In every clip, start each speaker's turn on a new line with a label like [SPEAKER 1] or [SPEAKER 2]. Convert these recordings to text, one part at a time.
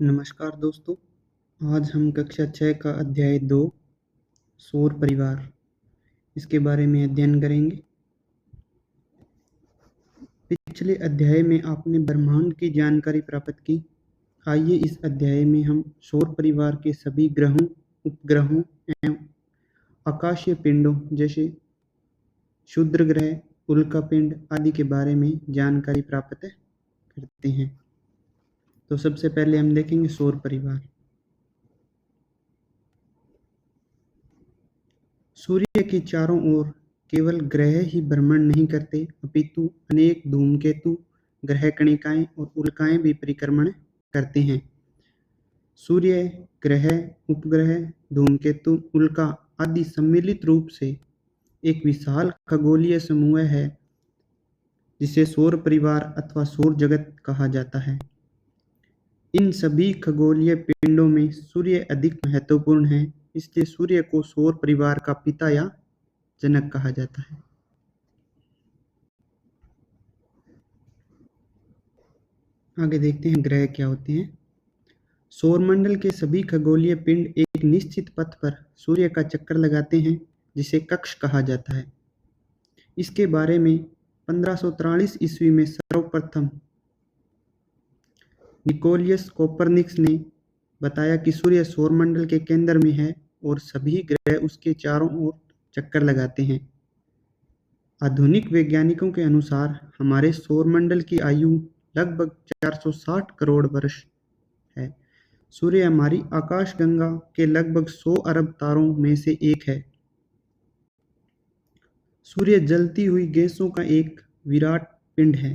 [SPEAKER 1] नमस्कार दोस्तों, आज हम कक्षा 6 का अध्याय 2 सौर परिवार इसके बारे में अध्ययन करेंगे। पिछले अध्याय में आपने ब्रह्मांड की जानकारी प्राप्त की। आइए इस अध्याय में हम सौर परिवार के सभी ग्रहों, उपग्रहों एवं आकाशीय पिंडों जैसे क्षुद्र ग्रह, उल्कापिंड आदि के बारे में जानकारी प्राप्त करते हैं। तो सबसे पहले हम देखेंगे सौर परिवार। सूर्य के चारों ओर केवल ग्रह ही भ्रमण नहीं करते, अपितु अनेक धूमकेतु, ग्रह कणिकाएं और उल्काएं भी परिक्रमण करते हैं। सूर्य, ग्रह, उपग्रह, धूमकेतु, उल्का आदि सम्मिलित रूप से एक विशाल खगोलीय समूह है जिसे सौर परिवार अथवा सौर जगत कहा जाता है। इन सभी खगोलीय पिंडों में सूर्य अधिक महत्वपूर्ण है, इसलिए सूर्य को सौर परिवार का पिता या जनक कहा जाता है। आगे देखते हैं ग्रह क्या होते हैं। सौरमंडल के सभी खगोलीय पिंड एक निश्चित पथ पर सूर्य का चक्कर लगाते हैं जिसे कक्ष कहा जाता है। इसके बारे में 1543 ईस्वी में सर्वप्रथम निकोलियस कोपरनिकस ने बताया कि सूर्य सौरमंडल के केंद्र में है और सभी ग्रह उसके चारों ओर चक्कर लगाते हैं। आधुनिक वैज्ञानिकों के अनुसार हमारे सौरमंडल की आयु लगभग 460 करोड़ वर्ष है। सूर्य हमारी आकाशगंगा के लगभग 100 अरब तारों में से एक है। सूर्य जलती हुई गैसों का एक विराट पिंड है।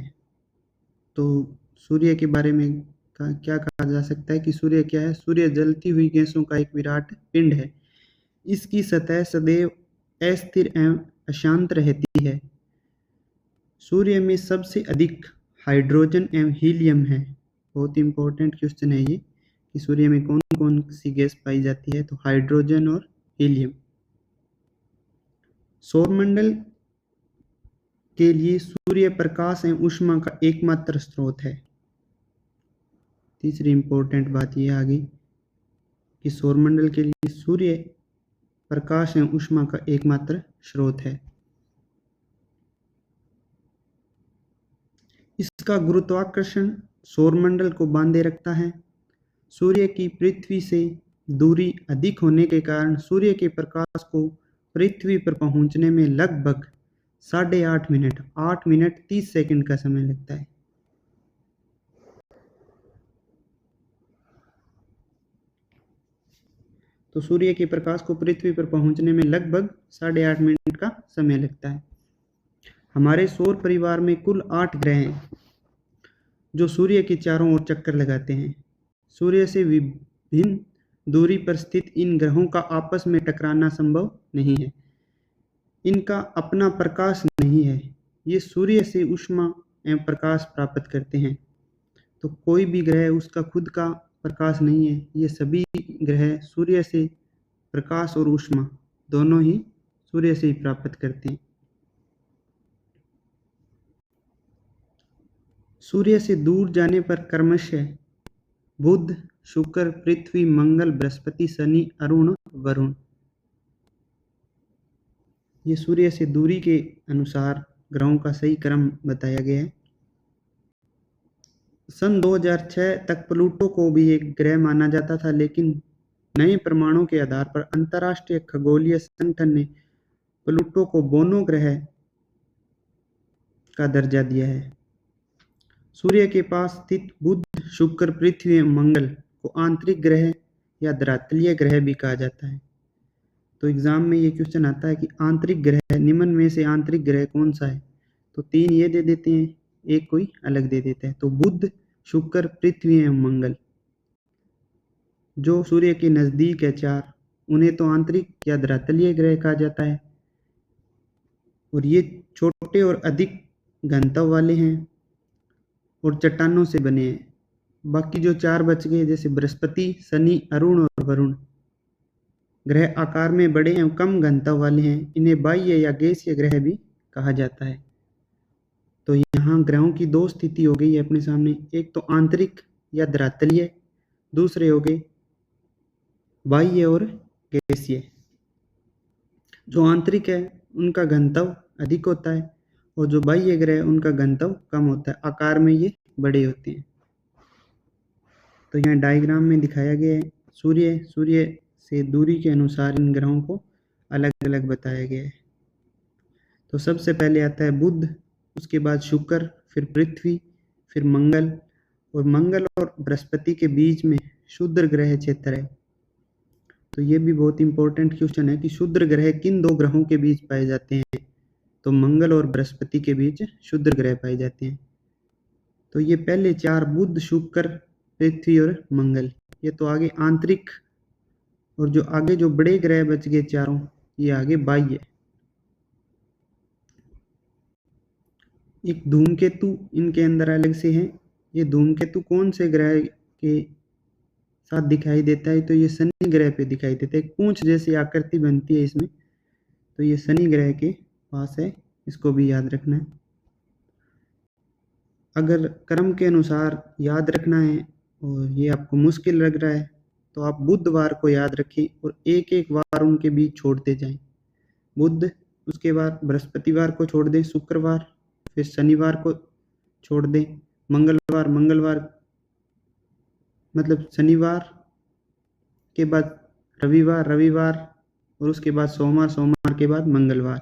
[SPEAKER 1] तो सूर्य के बारे में क्या कहा जा सकता है कि सूर्य क्या है? सूर्य जलती हुई गैसों का एक विराट पिंड है। इसकी सतह सदैव अस्थिर एवं अशांत रहती है। सूर्य में सबसे अधिक हाइड्रोजन एवं हीलियम है। बहुत इंपॉर्टेंट क्वेश्चन है ये कि सूर्य में कौन कौन सी गैस पाई जाती है, तो हाइड्रोजन और हीलियम। सौरमंडल के लिए सूर्य प्रकाश एवं ऊष्मा का एकमात्र स्रोत है। तीसरी इंपॉर्टेंट बात यह आ गई कि सौरमंडल के लिए सूर्य प्रकाश एवं ऊष्मा का एकमात्र स्रोत है। इसका गुरुत्वाकर्षण सौरमंडल को बांधे रखता है। सूर्य की पृथ्वी से दूरी अधिक होने के कारण सूर्य के प्रकाश को पृथ्वी पर पहुंचने में लगभग 8.5 मिनट 8 मिनट 30 सेकंड का समय लगता है। तो सूर्य के प्रकाश को पृथ्वी पर पहुंचने में लगभग 8.5 मिनट का समय लगता है। हमारे सौर परिवार में कुल 8 ग्रह हैं जो सूर्य के चारों ओर चक्कर लगाते हैं। सूर्य से विभिन्न दूरी पर स्थित इन ग्रहों का आपस में टकराना संभव नहीं है। इनका अपना प्रकाश नहीं है। ये सूर्य से ऊष्मा एवं प्रकाश प्राप्त करते हैं। तो कोई भी ग्रह उसका खुद का प्रकाश नहीं है। ये सभी ग्रह सूर्य से प्रकाश और ऊष्मा दोनों ही सूर्य से ही प्राप्त करते हैं। सूर्य से दूर जाने पर क्रमशः बुध, शुक्र, पृथ्वी, मंगल, बृहस्पति, शनि, अरुण, वरुण, ये सूर्य से दूरी के अनुसार ग्रहों का सही क्रम बताया गया है। सन 2006 तक प्लूटो को भी एक ग्रह माना जाता था, लेकिन नए प्रमाणों के आधार पर अंतर्राष्ट्रीय खगोलीय संगठन ने प्लूटो को बोनो ग्रह का दर्जा दिया है। सूर्य के पास स्थित बुध, शुक्र, पृथ्वी एवं मंगल को आंतरिक ग्रह या धरातलीय ग्रह भी कहा जाता है। तो एग्जाम में ये क्वेश्चन आता है कि आंतरिक ग्रह, निम्न में से आंतरिक ग्रह कौन सा है? तो 3 ये दे देते हैं, एक कोई अलग दे देता है। तो बुध, शुक्र, पृथ्वी एवं मंगल जो सूर्य के नजदीक है 4, उन्हें तो आंतरिक या धरातलीय ग्रह कहा जाता है और ये छोटे और अधिक घनत्व वाले हैं और चट्टानों से बने हैं। बाकी जो 4 बच गए जैसे बृहस्पति, शनि, अरुण और वरुण, ग्रह आकार में बड़े एवं कम घनत्व वाले हैं। इन्हें बाह्य या गैसीय ग्रह भी कहा जाता है। तो यहाँ ग्रहों की 2 स्थिति हो गई है अपने सामने, एक तो आंतरिक या धरातलीय दूसरे हो गए बाह्य और गैसीय। जो आंतरिक है उनका घनत्व अधिक होता है और जो बाह्य ग्रह है उनका घनत्व कम होता है, आकार में ये बड़े होते हैं। तो यहाँ डायग्राम में दिखाया गया है सूर्य से दूरी के अनुसार इन ग्रहों को अलग अलग बताया गया है। तो सबसे पहले आता है बुध, उसके बाद शुक्र, फिर पृथ्वी, फिर मंगल। और मंगल और बृहस्पति के बीच में क्षुद्र ग्रह क्षेत्र है। तो ये भी बहुत इंपॉर्टेंट क्वेश्चन है कि क्षुद्र ग्रह किन दो ग्रहों के बीच पाए जाते हैं। तो मंगल और बृहस्पति के बीच क्षुद्र ग्रह पाए जाते हैं। तो ये पहले चार बुध, शुक्र, पृथ्वी और मंगल, ये तो आगे आंतरिक। और जो आगे जो बड़े ग्रह बच गए चारों, ये आगे बाह्य। एक धूमकेतु इनके अंदर अलग से है। ये धूमकेतु कौन से ग्रह के साथ दिखाई देता है? तो ये शनि ग्रह पे दिखाई देता है। एक पूंछ जैसी आकृति बनती है इसमें, तो ये शनि ग्रह के पास है, इसको भी याद रखना है। अगर क्रम के अनुसार याद रखना है और ये आपको मुश्किल लग रहा है तो आप बुधवार को याद रखें और एक एक वार उनके बीच छोड़ते जाएं। बुध, उसके बाद बृहस्पतिवार को छोड़ दें, शुक्रवार, फिर शनिवार को छोड़ दें, मंगलवार मतलब शनिवार के बाद रविवार और उसके बाद सोमवार के बाद मंगलवार।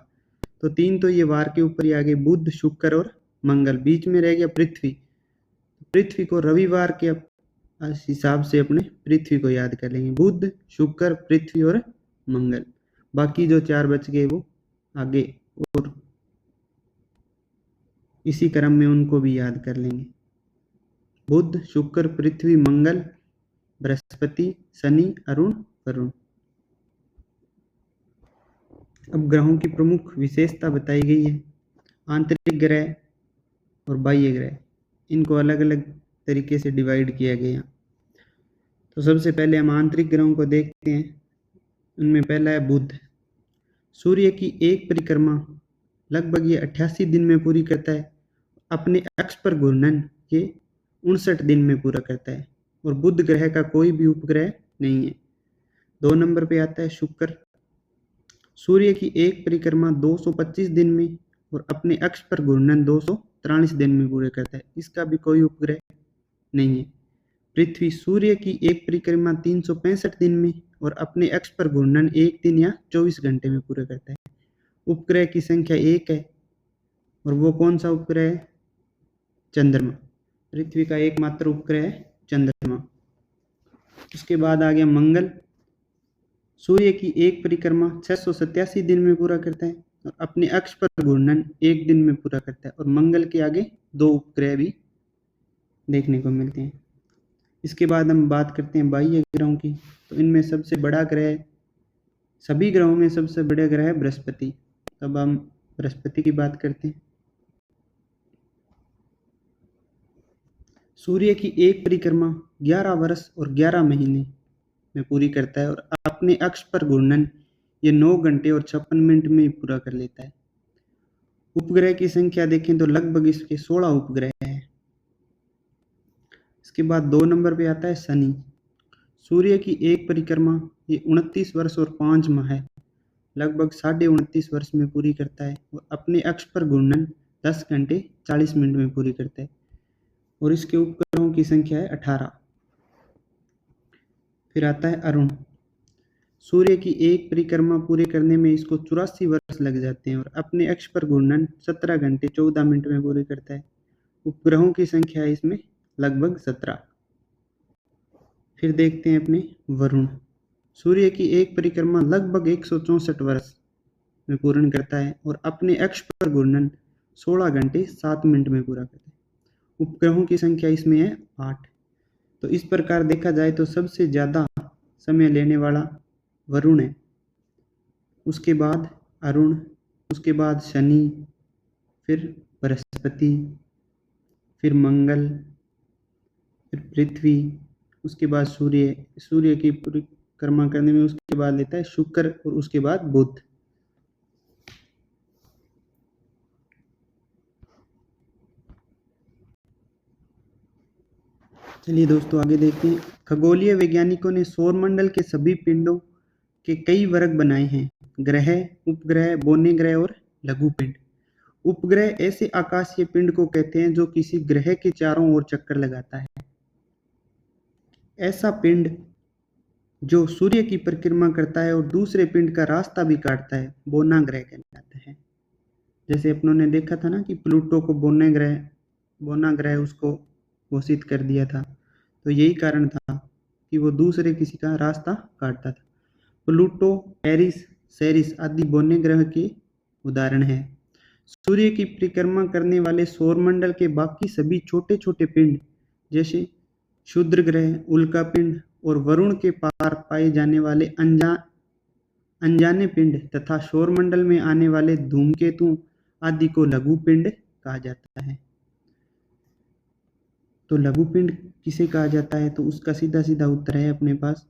[SPEAKER 1] तो 3 तो ये वार के ऊपर ही आ गए, बुध, शुक्र और मंगल। बीच में रह गया पृथ्वी को रविवार के हिसाब से अपने पृथ्वी को याद कर लेंगे। बुध, शुक्र, पृथ्वी और मंगल। बाकी जो 4 बच गए वो आगे और इसी क्रम में उनको भी याद कर लेंगे। बुध, शुक्र, पृथ्वी, मंगल, बृहस्पति, शनि, अरुण, वरुण। अब ग्रहों की प्रमुख विशेषता बताई गई है। आंतरिक ग्रह और बाह्य ग्रह, इनको अलग अलग तरीके से डिवाइड किया गया। तो सबसे पहले हम आंतरिक ग्रहों को देखते हैं। उनमें पहला है बुध। सूर्य की एक परिक्रमा लगभग ये 88 दिन में पूरी करता है। अपने अक्ष पर घूर्णन ये 59 दिन में पूरा करता है। और बुध ग्रह का कोई भी उपग्रह नहीं है। 2 नंबर पे आता है शुक्र। सूर्य की एक परिक्रमा 225 दिन में और अपने अक्ष पर घूर्णन 243 दिन में पूरे करता है। इसका भी कोई उपग्रह नहीं है। पृथ्वी सूर्य की एक परिक्रमा 365 दिन में और अपने अक्ष पर घूर्णन 1 दिन या 24 घंटे में पूरा करता है। उपग्रह की संख्या 1 है और वो कौन सा उपग्रह है? चंद्रमा। पृथ्वी का एकमात्र उपग्रह है चंद्रमा। उसके बाद आ गया मंगल। सूर्य की एक परिक्रमा 687 दिन में पूरा करता है और अपने अक्ष पर घूर्णन 1 दिन में पूरा करता है। और मंगल के आगे 2 उपग्रह भी देखने को मिलते हैं। इसके बाद हम बात करते हैं बाह्य ग्रहों की। तो इनमें सबसे बड़ा ग्रह, सभी ग्रहों में सबसे बड़ा ग्रह है बृहस्पति। तब हम बृहस्पति की बात करते हैं। सूर्य की एक परिक्रमा 11 वर्ष और 11 महीने में पूरी करता है और अपने अक्ष पर घूर्णन ये 9 घंटे और 56 मिनट में पूरा कर लेता है। उपग्रह की संख्या देखें तो लगभग इसके 16 उपग्रह हैं। इसके बाद 2 नंबर पे आता है शनि। सूर्य की एक परिक्रमा ये 29 वर्ष और 5 माह है, लगभग 29.5 वर्ष में पूरी करता है और अपने अक्ष पर घूर्णन 10 घंटे 40 मिनट में पूरी करता है और इसके उपग्रहों की संख्या है 18। फिर आता है अरुण। सूर्य की एक परिक्रमा पूरे करने में इसको 84 वर्ष लग जाते हैं और अपने अक्ष पर घूर्णन 17 घंटे 14 मिनट में पूरे करता है। उपग्रहों की संख्या है इसमें लगभग 17। फिर देखते हैं अपने वरुण। सूर्य की एक परिक्रमा लगभग 164 वर्ष में पूर्ण करता है और अपने अक्ष पर घूर्णन 16 घंटे 7 मिनट में पूरा करता है। उपग्रहों की संख्या इसमें है 8। तो इस प्रकार देखा जाए तो सबसे ज़्यादा समय लेने वाला वरुण है, उसके बाद अरुण, उसके बाद शनि, फिर बृहस्पति, फिर मंगल, फिर पृथ्वी, उसके बाद सूर्य की परिक्रमा करने में उसके बाद लेता है शुक्र और उसके बाद बुध। चलिए दोस्तों आगे देखते हैं। खगोलीय वैज्ञानिकों ने सौरमंडल के सभी पिंडों के कई वर्ग बनाए हैं: ग्रह, उपग्रह, बौने ग्रह और लघु पिंड। उपग्रह ऐसे आकाशीय पिंड को कहते हैं जो किसी ग्रह के चारों ओर चक्कर लगाता है। ऐसा पिंड जो सूर्य की परिक्रमा करता है और दूसरे पिंड का रास्ता भी काटता है बौना ग्रह कहलाता है। जैसे अपनों ने देखा था ना कि प्लूटो को बौना ग्रह उसको घोषित कर दिया था, तो यही कारण था कि वो दूसरे किसी का रास्ता काटता था। प्लूटो, एरिस, सेरिस आदि बौने ग्रह के उदाहरण हैं। सूर्य की परिक्रमा करने वाले सौरमंडल के बाकी सभी छोटे छोटे पिंड जैसे क्षुद्र ग्रह, उल्का पिंड और वरुण के पार पाए जाने वाले अनजाने पिंड तथा सौरमंडल में आने वाले धूमकेतु आदि को लघु पिंड कहा जाता है। तो लघु पिंड किसे कहा जाता है? तो उसका सीधा सीधा उत्तर है अपने पास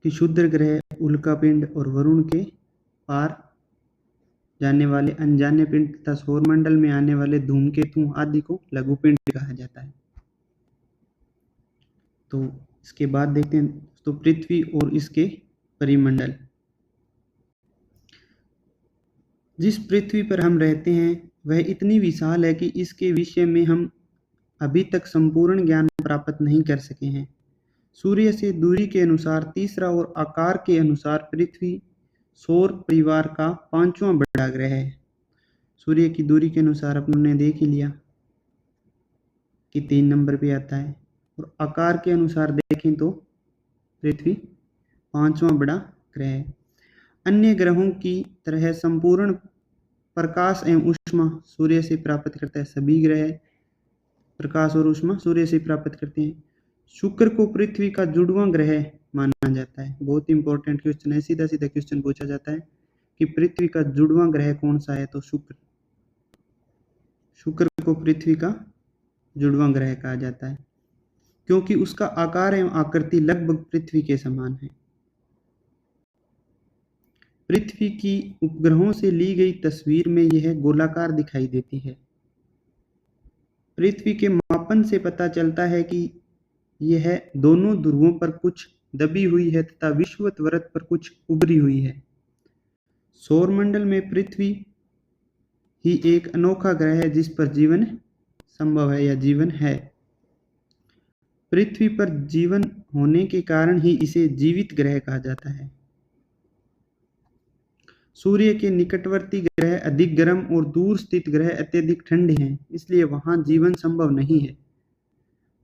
[SPEAKER 1] कि क्षुद्र ग्रह, उल्का पिंड और वरुण के पार जाने वाले अनजाने पिंड तथा सौरमंडल में आने वाले धूमकेतु आदि को लघु पिंड कहा जाता है। तो इसके बाद देखते हैं तो पृथ्वी और इसके परिमंडल। जिस पृथ्वी पर हम रहते हैं वह इतनी विशाल है कि इसके विषय में हम अभी तक संपूर्ण ज्ञान प्राप्त नहीं कर सके हैं। सूर्य से दूरी के अनुसार तीसरा और आकार के अनुसार पृथ्वी सौर परिवार का 5वां बड़ा ग्रह है। सूर्य की दूरी के अनुसार अपने देख ही लिया कि 3 नंबर पे आता है, और आकार के अनुसार देखें तो पृथ्वी 5वां बड़ा ग्रह है। अन्य ग्रहों की तरह संपूर्ण प्रकाश एवं ऊष्मा सूर्य से प्राप्त करता है। सभी ग्रह प्रकाश और ऊष्मा सूर्य से प्राप्त करते हैं। शुक्र को पृथ्वी का जुड़वां ग्रह माना जाता है। बहुत इंपॉर्टेंट क्वेश्चन है, सीधा सीधा क्वेश्चन पूछा जाता है कि पृथ्वी का जुड़वां ग्रह कौन सा है? तो शुक्र को पृथ्वी का जुड़वां ग्रह कहा जाता है क्योंकि उसका आकार एवं आकृति लगभग पृथ्वी के समान है। पृथ्वी की उपग्रहों से ली गई तस्वीर में यह गोलाकार दिखाई देती है। पृथ्वी के मापन से पता चलता है कि यह दोनों ध्रुवों पर कुछ दबी हुई है तथा विषुवत वृत्त पर कुछ उभरी हुई है। सौरमंडल में पृथ्वी ही एक अनोखा ग्रह है जिस पर जीवन संभव है या जीवन है। पृथ्वी पर जीवन होने के कारण ही इसे जीवित ग्रह कहा जाता है। सूर्य के निकटवर्ती ग्रह अधिक गर्म और दूर स्थित ग्रह अत्यधिक ठंडे हैं, इसलिए वहां जीवन संभव नहीं है।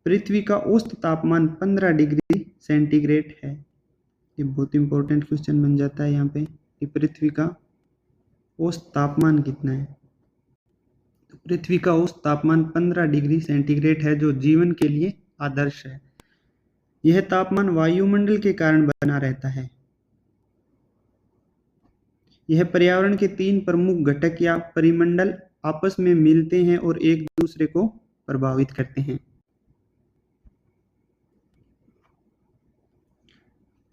[SPEAKER 1] पृथ्वी का औसत तापमान 15 डिग्री सेंटीग्रेड है। ये बहुत इंपॉर्टेंट क्वेश्चन बन जाता है यहाँ पे कि पृथ्वी का औसत तापमान कितना है। तो पृथ्वी का औसत तापमान 15 डिग्री सेंटीग्रेड है जो जीवन के लिए आदर्श है। यह तापमान वायुमंडल के कारण बना रहता है। यह पर्यावरण के 3 प्रमुख घटक या परिमंडल आपस में मिलते हैं और एक दूसरे को प्रभावित करते हैं।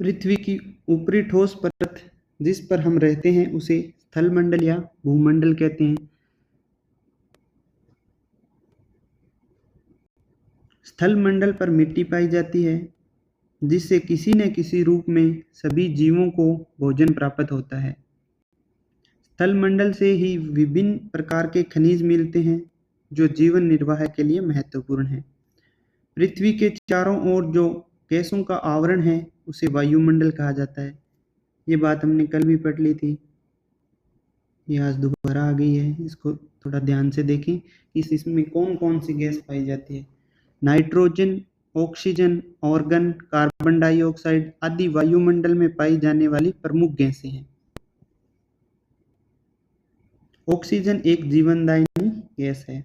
[SPEAKER 1] पृथ्वी की ऊपरी ठोस परत जिस पर हम रहते हैं उसे स्थलमंडल या भूमंडल कहते हैं। स्थलमंडल पर मिट्टी पाई जाती है जिससे किसी न किसी रूप में सभी जीवों को भोजन प्राप्त होता है। स्थलमंडल से ही विभिन्न प्रकार के खनिज मिलते हैं जो जीवन निर्वाह के लिए महत्वपूर्ण है। पृथ्वी के चारों ओर जो गैसों का आवरण है उसे वायुमंडल कहा जाता है। ये बात हमने कल भी पढ़ ली थी, ये आज दोबारा आ गई है। इसको थोड़ा ध्यान से देखें कि इसमें कौन कौन सी गैस पाई जाती है। Nitrogen, oxygen, organ, carbon dioxide आदि वायुमंडल में पाई जाने वाली प्रमुख गैसें हैं। ऑक्सीजन एक जीवनदायिनी गैस है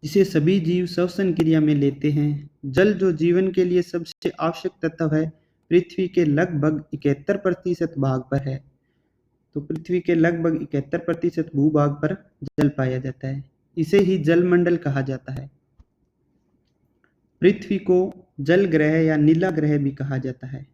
[SPEAKER 1] जिसे सभी जीव श्वसन क्रिया में लेते हैं। जल जो जीवन के लिए सबसे आवश्यक तत्व है पृथ्वी के लगभग 71% भाग पर है। तो पृथ्वी के लगभग 71% भूभाग पर जल पाया जाता है। इसे ही जलमंडल कहा जाता है। पृथ्वी को जल ग्रह या नीला ग्रह भी कहा जाता है।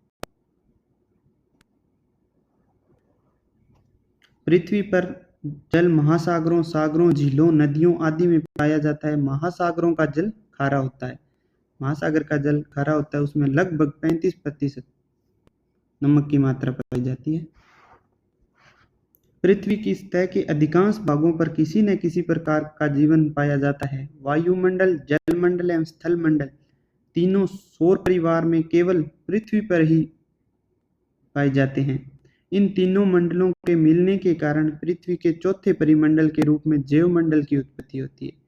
[SPEAKER 1] पृथ्वी पर जल महासागरों, सागरों, झीलों, नदियों आदि में पाया जाता है। महासागरों का जल खारा होता है। महासागर का जल खारा होता है, उसमें लगभग 35% नमक की मात्रा पाई जाती है। पृथ्वी की सतह के अधिकांश भागों पर किसी न किसी प्रकार का जीवन पाया जाता है। वायुमंडल, जलमंडल एवं स्थलमंडल तीनों सौर परिवार में केवल पृथ्वी पर ही पाए जाते हैं। इन तीनों मंडलों के मिलने के कारण पृथ्वी के चौथे परिमंडल के रूप में जैवमंडल की उत्पत्ति होती है।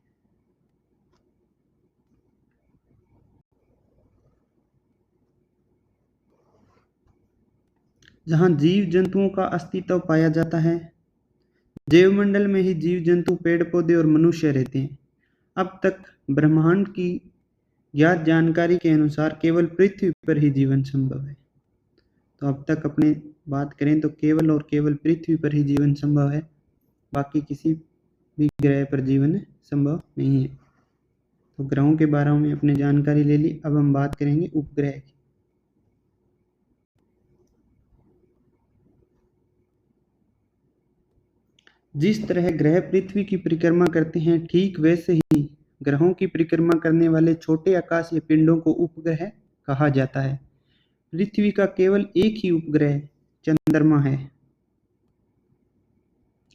[SPEAKER 1] जहाँ जीव जंतुओं का अस्तित्व पाया जाता है। जैवमंडल में ही जीव जंतु, पेड़ पौधे और मनुष्य रहते हैं। अब तक ब्रह्मांड की ज्ञात जानकारी के अनुसार केवल पृथ्वी पर ही जीवन संभव है। तो अब तक अपने बात करें तो केवल और केवल पृथ्वी पर ही जीवन संभव है, बाकी किसी भी ग्रह पर जीवन संभव नहीं है। तो ग्रहों के बारे में अपने जानकारी ले ली। अब हम बात करेंगे उपग्रह की। जिस तरह ग्रह पृथ्वी की परिक्रमा करते हैं, ठीक वैसे ही ग्रहों की परिक्रमा करने वाले छोटे आकाशीय पिंडों को उपग्रह कहा जाता है। पृथ्वी का केवल एक ही उपग्रह चंद्रमा है,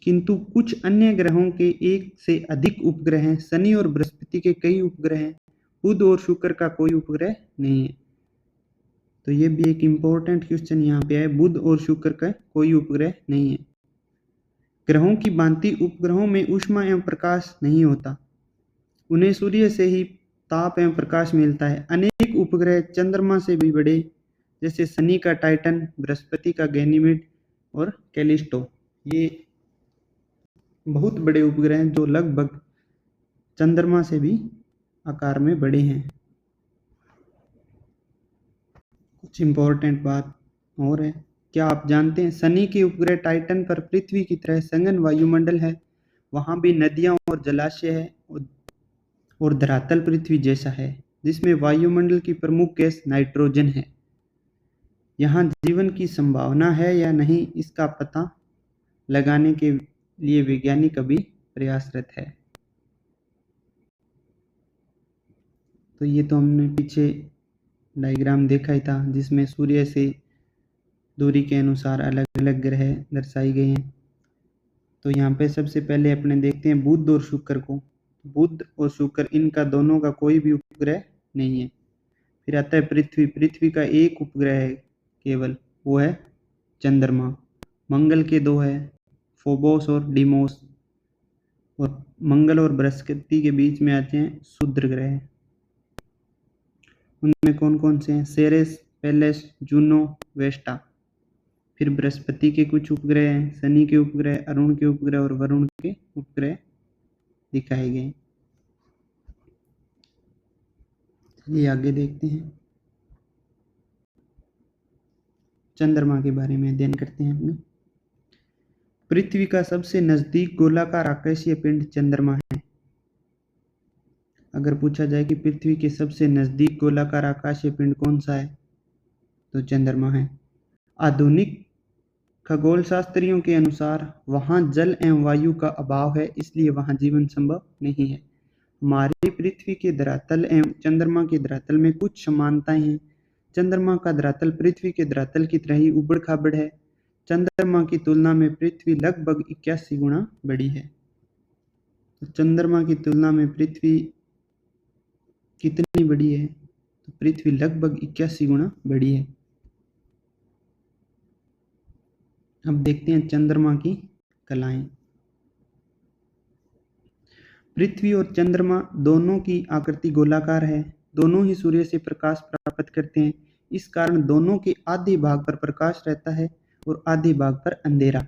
[SPEAKER 1] किंतु कुछ अन्य ग्रहों के एक से अधिक उपग्रह हैं। शनि और बृहस्पति के कई उपग्रह हैं। बुध और शुक्र का कोई उपग्रह नहीं है। तो ये भी एक इम्पोर्टेंट क्वेश्चन यहाँ पे है, बुध और शुक्र का कोई उपग्रह नहीं है। ग्रहों की भांति उपग्रहों में ऊष्मा एवं प्रकाश नहीं होता, उन्हें सूर्य से ही ताप एवं प्रकाश मिलता है। अनेक उपग्रह चंद्रमा से भी बड़े, जैसे शनि का टाइटन, बृहस्पति का गैनीमेड और कैलिस्टो, ये बहुत बड़े उपग्रह हैं जो लगभग चंद्रमा से भी आकार में बड़े हैं। कुछ इम्पोर्टेंट बात और है, क्या आप जानते हैं शनि के उपग्रह टाइटन पर पृथ्वी की तरह सघन वायुमंडल है। वहाँ भी नदियाँ और जलाशय है और धरातल पृथ्वी जैसा है, जिसमें वायुमंडल की प्रमुख गैस नाइट्रोजन है। यहाँ जीवन की संभावना है या नहीं, इसका पता लगाने के लिए वैज्ञानिक अभी प्रयासरत है। तो ये तो हमने पीछे डायग्राम देखा ही था, जिसमें सूर्य से दूरी के अनुसार अलग अलग ग्रह दर्शाए गए हैं। तो यहाँ पे सबसे पहले अपने देखते हैं बुध और शुक्र को। बुध और शुक्र, इनका दोनों का कोई भी उपग्रह नहीं है। फिर आता है पृथ्वी। पृथ्वी का एक उपग्रह है केवल, वो है चंद्रमा। मंगल के दो है, फोबोस और डीमोस। और मंगल और बृहस्पति के बीच में आते हैं क्षुद्र ग्रह। उनमें कौन कौन से हैं? Ceres, Pallas, Juno, Vesta. फिर बृहस्पति के कुछ उपग्रह हैं, शनि के उपग्रह, अरुण के उपग्रह और वरुण के उपग्रह दिखाए गए। चलिए आगे देखते हैं, चंद्रमा के बारे में अध्ययन करते हैं अपने। पृथ्वी का सबसे नजदीक गोलाकार आकाशीय पिंड चंद्रमा है। अगर पूछा जाए कि पृथ्वी के सबसे नजदीक गोलाकार आकाशीय पिंड कौन सा है, तो चंद्रमा है। आधुनिक खगोल शास्त्रियों के अनुसार वहां जल एवं वायु का अभाव है, इसलिए वहां जीवन संभव नहीं है। हमारी पृथ्वी के धरातल एवं चंद्रमा के धरातल में कुछ समानताएं हैं। चंद्रमा का धरातल पृथ्वी के धरातल की तरह ही उबड़ खाबड़ है। चंद्रमा की तुलना में पृथ्वी लगभग 81 गुना बड़ी है। तो चंद्रमा की तुलना में पृथ्वी कितनी बड़ी है? तो पृथ्वी लगभग 81 गुना बड़ी है। अब देखते हैं चंद्रमा की कलाएं। पृथ्वी और चंद्रमा दोनों की आकृति गोलाकार है। दोनों ही सूर्य से प्रकाश प्राप्त करते हैं। इस कारण दोनों के आधे भाग पर प्रकाश रहता है और आधे भाग पर अंधेरा।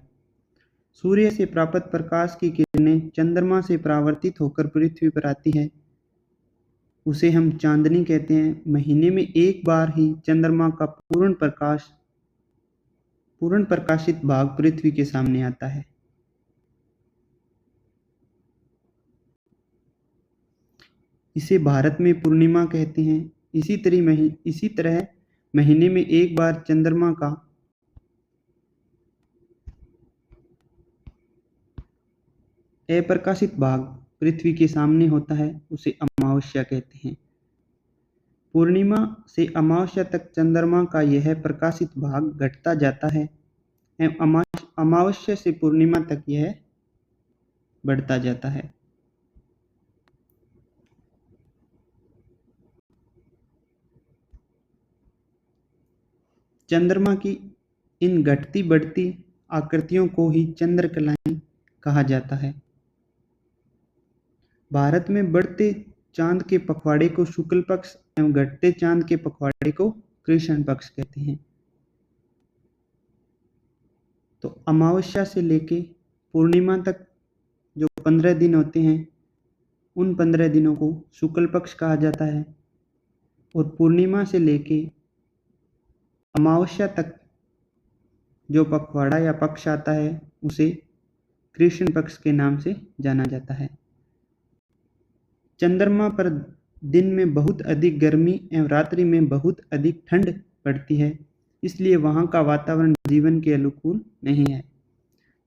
[SPEAKER 1] सूर्य से प्राप्त प्रकाश की किरणें चंद्रमा से परावर्तित होकर पृथ्वी पर आती है, उसे हम चांदनी कहते हैं। महीने में एक बार ही चंद्रमा का पूर्ण प्रकाशित भाग पृथ्वी के सामने आता है। इसे भारत में पूर्णिमा कहते हैं। इसी तरह महीने में एक बार चंद्रमा का अप्रकाशित भाग पृथ्वी के सामने होता है उसे अमावस्या कहते हैं। पूर्णिमा से अमावस्या तक चंद्रमा का यह प्रकाशित भाग घटता जाता है एवं अमावस्या से पूर्णिमा तक यह बढ़ता जाता है। चंद्रमा की इन घटती बढ़ती आकृतियों को ही चंद्रकलाएं कहा जाता है। भारत में बढ़ते चांद के पखवाड़े को शुक्ल पक्ष एवं घटते चांद के पखवाड़े को कृष्ण पक्ष कहते हैं। तो अमावस्या से लेके पूर्णिमा तक जो 15 दिन होते हैं उन 15 दिनों को शुक्ल पक्ष कहा जाता है और पूर्णिमा से लेके अमावस्या तक जो पखवाड़ा या पक्ष आता है उसे कृष्ण पक्ष के नाम से जाना जाता है। चंद्रमा पर दिन में बहुत अधिक गर्मी एवं रात्रि में बहुत अधिक ठंड पड़ती है, इसलिए वहाँ का वातावरण जीवन के अनुकूल नहीं है।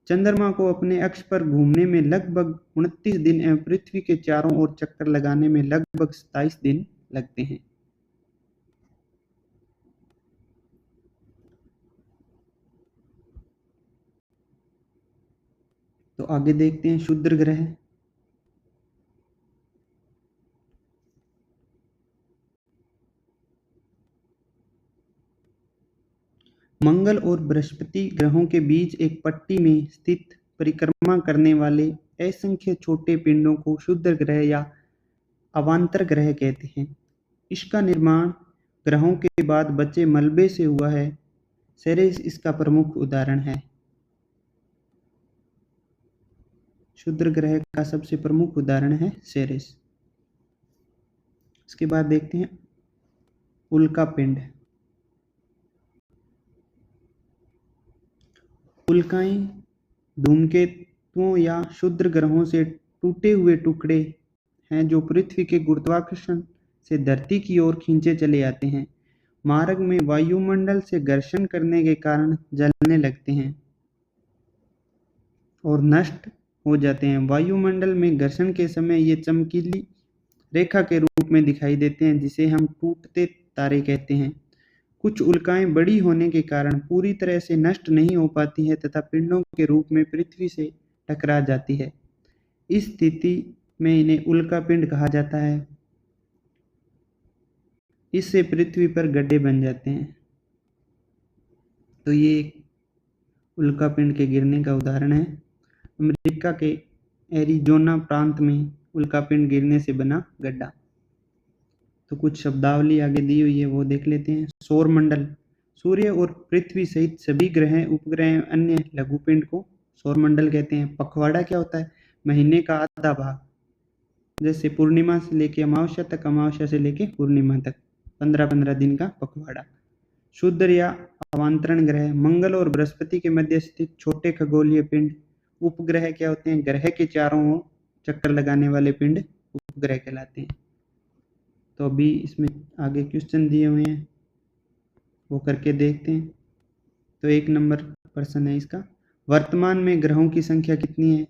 [SPEAKER 1] चंद्रमा को अपने अक्ष पर घूमने में लगभग 29 दिन एवं पृथ्वी के चारों ओर चक्कर लगाने में लगभग 27 दिन लगते हैं। तो आगे देखते हैं क्षुद्र ग्रह। मंगल और बृहस्पति ग्रहों के बीच एक पट्टी में स्थित परिक्रमा करने वाले असंख्य छोटे पिंडों को क्षुद्र ग्रह या अवांतर ग्रह कहते हैं। इसका निर्माण ग्रहों के बाद बचे मलबे से हुआ है। सेरेस इसका प्रमुख उदाहरण है। क्षुद्र ग्रह का सबसे प्रमुख उदाहरण है सेरेस। इसके बाद देखते हैं उल्का पिंड। उल्काएं धूमकेतुओं या क्षुद्र ग्रहों से टूटे हुए टुकड़े हैं जो पृथ्वी के गुरुत्वाकर्षण से धरती की ओर खींचे चले आते हैं। मार्ग में वायुमंडल से घर्षण करने के कारण जलने लगते हैं और नष्ट हो जाते हैं। वायुमंडल में घर्षण के समय ये चमकीली रेखा के रूप में दिखाई देते हैं जिसे हम टूटते तारे कहते हैं। कुछ उल्काएं बड़ी होने के कारण पूरी तरह से नष्ट नहीं हो पाती है तथा पिंडों के रूप में पृथ्वी से टकरा जाती है। इस स्थिति में इन्हें उल्का पिंड कहा जाता है। इससे पृथ्वी पर गड्ढे बन जाते हैं। तो ये एक उल्का पिंड के गिरने का उदाहरण है। अमेरिका के एरिजोना प्रांत में उल्का पिंड गिरने से बना गड्ढा। तो कुछ शब्दावली आगे दी हुई है वो देख लेते हैं। सौरमंडल सूर्य और पृथ्वी सहित सभी ग्रह उपग्रह अन्य लघुपिंड को सौरमंडल कहते हैं। पखवाड़ा क्या होता है? महीने का आधा भाग, जैसे पूर्णिमा से लेके अमावस्या तक, अमावस्या से लेके पूर्णिमा तक 15-15 दिन का पखवाड़ा। क्षुद्र या अवांतरण ग्रह मंगल और बृहस्पति के मध्य स्थित छोटे खगोलीय पिंड। उपग्रह क्या होते हैं? ग्रह के चारों ओर चक्कर लगाने वाले पिंड उपग्रह कहलाते हैं। तो अभी इसमें आगे क्वेश्चन दिए हुए हैं वो करके देखते हैं। तो 1 नंबर प्रश्न है इसका, वर्तमान में ग्रहों की संख्या कितनी है?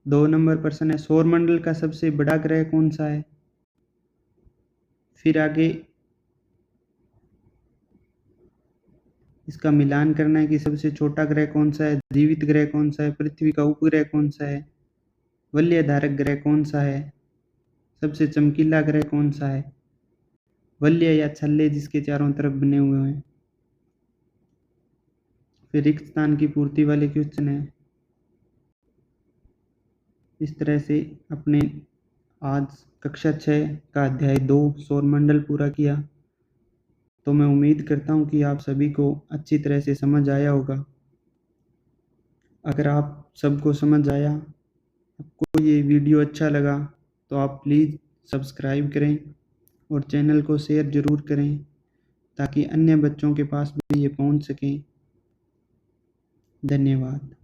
[SPEAKER 1] 2 नंबर प्रश्न है, सौरमंडल का सबसे बड़ा ग्रह कौन सा है? फिर आगे इसका मिलान करना है कि सबसे छोटा ग्रह कौन सा है, जीवित ग्रह कौन सा है, पृथ्वी का उपग्रह कौन सा है, वलय धारक ग्रह कौन सा है, सबसे चमकीला ग्रह कौन सा है, वलय या छल्ले जिसके चारों तरफ बने हुए हैं। फिर रिक्त स्थान की पूर्ति वाले क्वेश्चन है। इस तरह से अपने आज कक्षा 6 का अध्याय 2 सौरमंडल पूरा किया। तो मैं उम्मीद करता हूँ कि आप सभी को अच्छी तरह से समझ आया होगा। अगर आप सबको समझ आया, आपको ये वीडियो अच्छा लगा तो आप प्लीज़ सब्सक्राइब करें और चैनल को शेयर ज़रूर करें ताकि अन्य बच्चों के पास भी ये पहुँच सकें। धन्यवाद।